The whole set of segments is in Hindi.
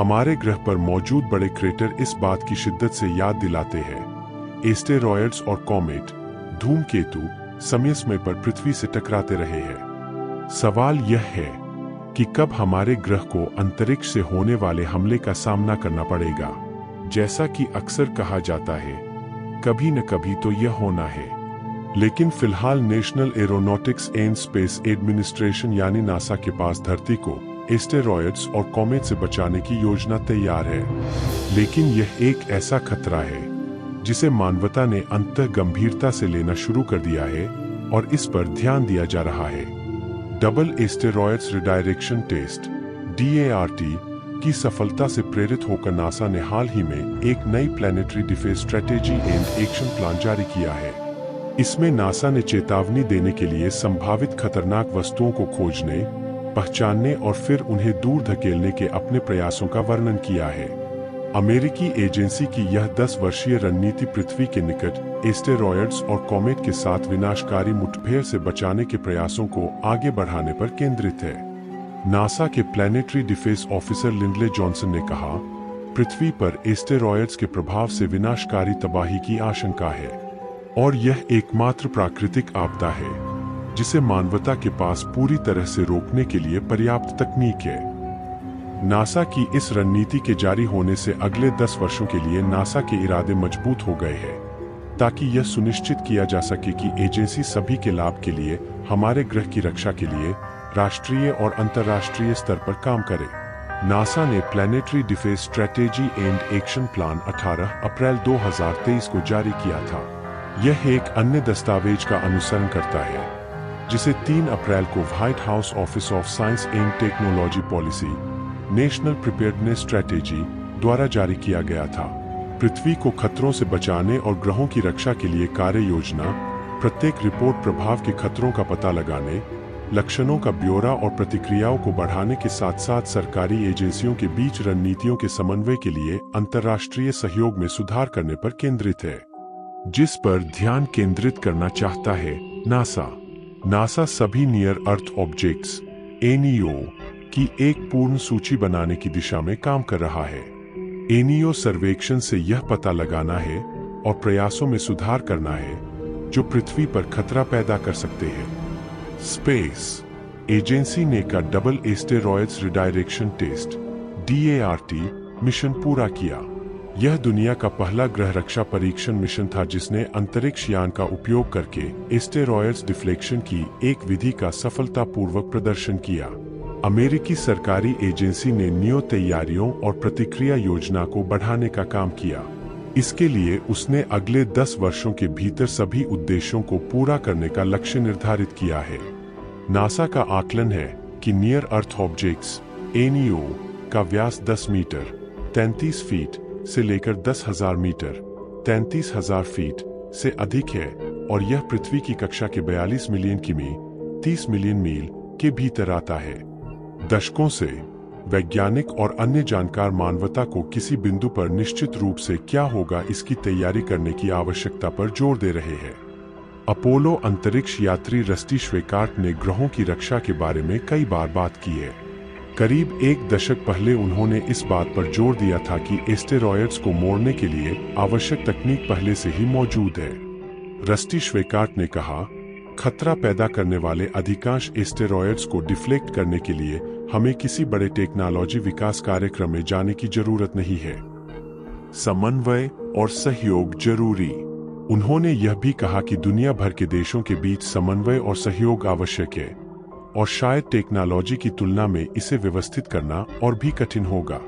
हमारे ग्रह पर मौजूद बड़े क्रेटर इस बात की शिद्दत से याद दिलाते हैं एस्टेरॉयड्स और कॉमेट धूमकेतु समय समय पर पृथ्वी से टकराते रहे हैं। सवाल यह है कि कब हमारे ग्रह को अंतरिक्ष से होने वाले हमले का सामना करना पड़ेगा। जैसा कि अक्सर कहा जाता है, कभी न कभी तो यह होना है। लेकिन फिलहाल national aeronautics and space administration यानी नासा के पास धरती को एस्टेरॉयड्स और कॉमेट से बचाने की योजना तैयार है। लेकिन यह एक ऐसा खतरा है जिसे मानवता ने अंततः गंभीरता से लेना शुरू कर दिया है और इस पर ध्यान दिया जा रहा है। Double asteroids redirection test (DART) की सफलता से प्रेरित होकर नासा ने हाल ही में एक नई planetary defence strategy and action plan जारी किया है। इसमें नासा ने चेतावनी देने के लिए संभावित खतरनाक वस्तुओं को खोजने, पहचानने और फिर उन्हें दूर धकेलने के अपने प्रयासों का वर्णन किया है। अमेरिकी एजेंसी की यह 10 वर्षीय रणनीति पृथ्वी के निकट एस्टेरॉयड्स और कॉमेट के साथ विनाशकारी मुठभेड़ से बचाने के प्रयासों को आगे बढ़ाने पर केंद्रित है। नासा के planetary defence officer Lindley Johnson ने कहा, पृथ्वी पर एस्टेरॉयड्स के प्रभाव से विनाशकारी तबाही की आशंका है और यह एकमात्र प्राकृतिक आपदा है जिसे मानवता के पास पूरी तरह से रोकने के लिए पर्याप्त तकनीक है। नासा की इस रणनीति के जारी होने से अगले 10 वर्षों के लिए नासा के इरादे मजबूत हो गए हैं ताकि यह सुनिश्चित किया जा सके कि एजेंसी सभी के लाभ के लिए हमारे ग्रह की रक्षा के लिए राष्ट्रीय और अंतर्राष्ट्रीय स्तर पर काम करे। नासा ने planetary defence strategy and action plan 18 अप्रैल 2023 को जारी किया था। यह एक अन्य दस्तावेज का अनुसरण करता है जिसे 3 अप्रैल को white house office of science and technology policy national preparedness strategy द्वारा जारी किया गया था। पृथ्वी को खतरों से बचाने और ग्रहों की रक्षा के लिए कार्य योजना, प्रत्येक रिपोर्ट प्रभाव के खतरों का पता लगाने, लक्षणों का ब्यौरा और प्रतिक्रियाओं को बढ़ाने के साथ साथ सरकारी एजेंसियों के बीच रणनीतियों के समन्वय के लिए अंतर्राष्ट्रीय सहयोग में सुधार करने पर केंद्रित है, जिस पर ध्यान केंद्रित करना चाहता है नासा। नासा सभी नियर अर्थ ऑब्जेक्ट्स (NEO) की एक पूर्ण सूची बनाने की दिशा में काम कर रहा है। NEO सर्वेक्षण से यह पता लगाना है और प्रयासों में सुधार करना है जो पृथ्वी पर खतरा पैदा कर सकते हैं। स्पेस एजेंसी ने का double asteroids redirection test (DART) mission पूरा किया। यह दुनिया का पहला ग्रह रक्षा परीक्षण मिशन था जिसने अंतरिक्ष यान का उपयोग करके एस्टेरॉयड्स डिफ्लेक्शन की एक विधि का सफलतापूर्वक प्रदर्शन किया। अमेरिकी सरकारी एजेंसी ने नियो तैयारियों और प्रतिक्रिया योजना को बढ़ाने का काम किया। इसके लिए उसने अगले 10 वर्षों के भीतर सभी उद्देश्यों को पूरा करने का लक्ष्य निर्धारित किया है। नासा का आकलन है कि नियर अर्थ ऑब्जेक्ट्स (NEO) का व्यास 10 मीटर 33 फीट से लेकर 10,000 मीटर 33,000 फीट से अधिक है और यह पृथ्वी की कक्षा के 42 मिलियन किमी 30 मिलियन मील के भीतर आता है। दशकों से वैज्ञानिक और अन्य जानकार मानवता को किसी बिंदु पर निश्चित रूप से क्या होगा इसकी तैयारी करने की आवश्यकता पर जोर दे रहे हैं। अपोलो अंतरिक्ष यात्री रस्टी श्वेकार्ट ने ग्रहों की रक्षा के बारे में कई बार बात की है। करीब 1 दशक पहले उन्होंने इस बात पर जोर दिया था कि एस्टेरॉयड्स को मोड़ने के लिए आवश्यक तकनीक पहले से ही मौजूद है। रस्टी श्वेकार्ट ने कहा, खतरा पैदा करने वाले अधिकांश एस्टेरॉयड्स को डिफ्लेक्ट करने के लिए हमें किसी बड़े टेक्नोलॉजी विकास कार्यक्रम में जाने की जरूरत नहीं है। समन्वय और सहयोग जरूरी। उन्होंने यह भी कहा कि दुनिया भर के देशों के बीच समन्वय और सहयोग आवश्यक है और शायद टेक्नोलॉजी की तुलना में इसे व्यवस्थित करना और भी कठिन होगा।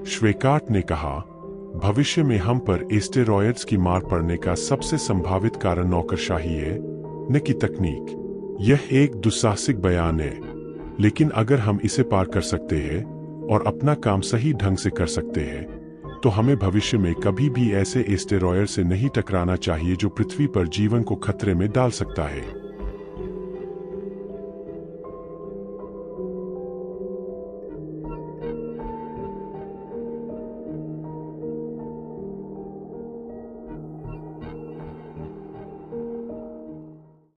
श्वेकार्ट ने कहा, भविष्य में हम पर एस्टेरॉयड्स की मार पड़ने का सबसे संभावित कारण नौकरशाही है, न कि तकनीक। यह एक दुस्साहसिक बयान है, लेकिन अगर हम इसे पार कर सकते हैं और अपना काम सही ढंग से कर सकते हैं, तो हमें भविष्य में कभी भी ऐसे एस्टेरॉयड से नहीं टकराना चाहिए जो पृथ्वी पर जीवन को खतरे में डाल सकता है।